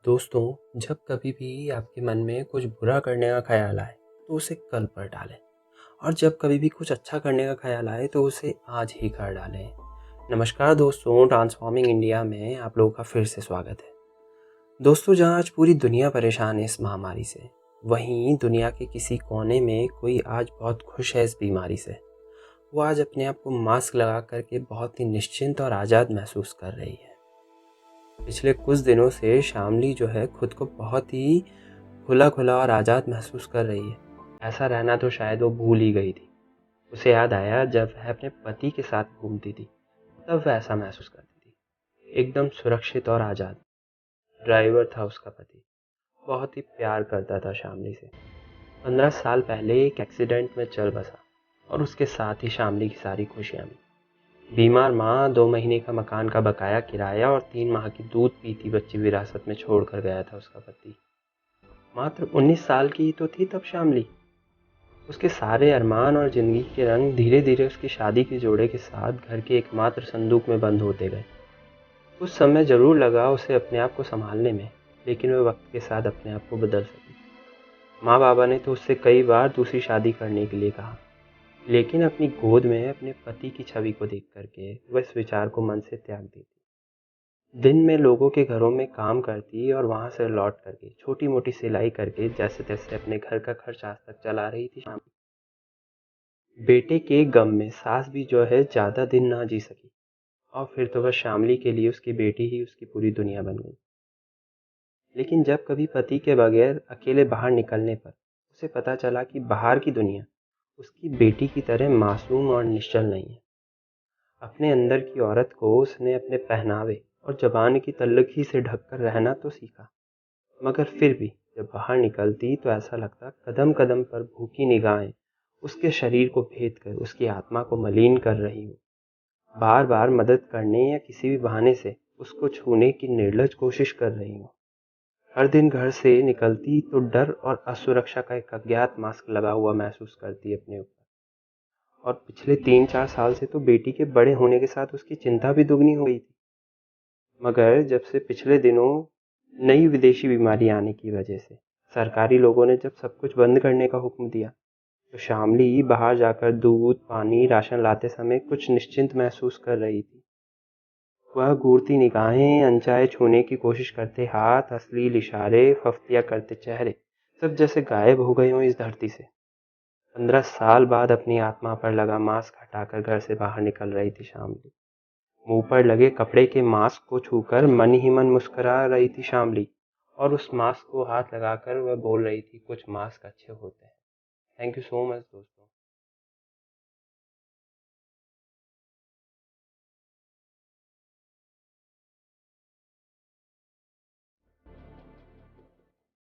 दोस्तों, जब कभी भी आपके मन में कुछ बुरा करने का ख़्याल आए तो उसे कल पर डालें। और जब कभी भी कुछ अच्छा करने का ख़्याल आए तो उसे आज ही कर डालें। नमस्कार दोस्तों, ट्रांसफॉर्मिंग इंडिया में आप लोगों का फिर से स्वागत है। दोस्तों, जहां आज पूरी दुनिया परेशान है इस महामारी से, वहीं दुनिया के किसी कोने में कोई आज बहुत खुश है इस बीमारी से। वो आज अपने आप को मास्क लगा करके बहुत ही निश्चिंत और आज़ाद महसूस कर रही है। पिछले कुछ दिनों से शामली जो है खुद को बहुत ही खुला खुला और आज़ाद महसूस कर रही है। ऐसा रहना तो शायद वो भूल ही गई थी। उसे याद आया जब वह अपने पति के साथ घूमती थी, तब वह ऐसा महसूस करती थी, एकदम सुरक्षित और आज़ाद। ड्राइवर था उसका पति, बहुत ही प्यार करता था शामली से। 15 साल पहले एक एक्सीडेंट में चल बसा और उसके साथ ही शामली की सारी खुशियाँ भी। बीमार माँ, 2 महीने का मकान का बकाया किराया और 3 माह की दूध पीती बच्ची विरासत में छोड़ कर गया था उसका पति। मात्र 19 साल की तो थी तब शामली। उसके सारे अरमान और जिंदगी के रंग धीरे धीरे उसकी शादी के जोड़े के साथ घर के एकमात्र संदूक में बंद होते गए। कुछ समय जरूर लगा उसे अपने आप को संभालने में, लेकिन वह वक्त के साथ अपने आप को बदल सकी। माँ बाबा ने तो उससे कई बार दूसरी शादी करने के लिए कहा, लेकिन अपनी गोद में अपने पति की छवि को देख करके वह इस विचार को मन से त्याग देती। दिन में लोगों के घरों में काम करती और वहां से लौट करके छोटी मोटी सिलाई करके जैसे तैसे अपने घर का खर्च आज तक चला रही थी शाम। बेटे के गम में सास भी जो है ज्यादा दिन ना जी सकी, और फिर तो वह शामली के लिए उसकी बेटी ही उसकी पूरी दुनिया बन गई। लेकिन जब कभी पति के बगैर अकेले बाहर निकलने पर उसे पता चला कि बाहर की दुनिया उसकी बेटी की तरह मासूम और निश्चल नहीं है। अपने अंदर की औरत को उसने अपने पहनावे और ज़बान की तल्लखी से ढककर रहना तो सीखा, मगर फिर भी जब बाहर निकलती तो ऐसा लगता कदम कदम पर भूखी निगाहें उसके शरीर को भेद कर उसकी आत्मा को मलिन कर रही हो। बार बार मदद करने या किसी भी बहाने से उसको छूने की निर्लज कोशिश कर रही हो। हर दिन घर से निकलती तो डर और असुरक्षा का एक अज्ञात मास्क लगा हुआ महसूस करती अपने ऊपर। और पिछले 3-4 साल से तो बेटी के बड़े होने के साथ उसकी चिंता भी दुगनी हो गई थी। मगर जब से पिछले दिनों नई विदेशी बीमारी आने की वजह से सरकारी लोगों ने जब सब कुछ बंद करने का हुक्म दिया, तो शामली बाहर जाकर दूध, पानी, राशन लाते समय कुछ निश्चिंत महसूस कर रही थी। वह घूरती निगाहें, अनचाहे छूने की कोशिश करते हाथ, अश्लील इशारे, फफ्तियाँ करते चेहरे, सब जैसे गायब हो गए हों इस धरती से। 15 साल बाद अपनी आत्मा पर लगा मास्क हटाकर घर से बाहर निकल रही थी शामली। मुंह पर लगे कपड़े के मास्क को छूकर मन ही मन मुस्कुरा रही थी शामली, और उस मास्क को हाथ लगाकर वह बोल रही थी, कुछ मास्क अच्छे होते हैं। थैंक यू सो मच दोस्तों।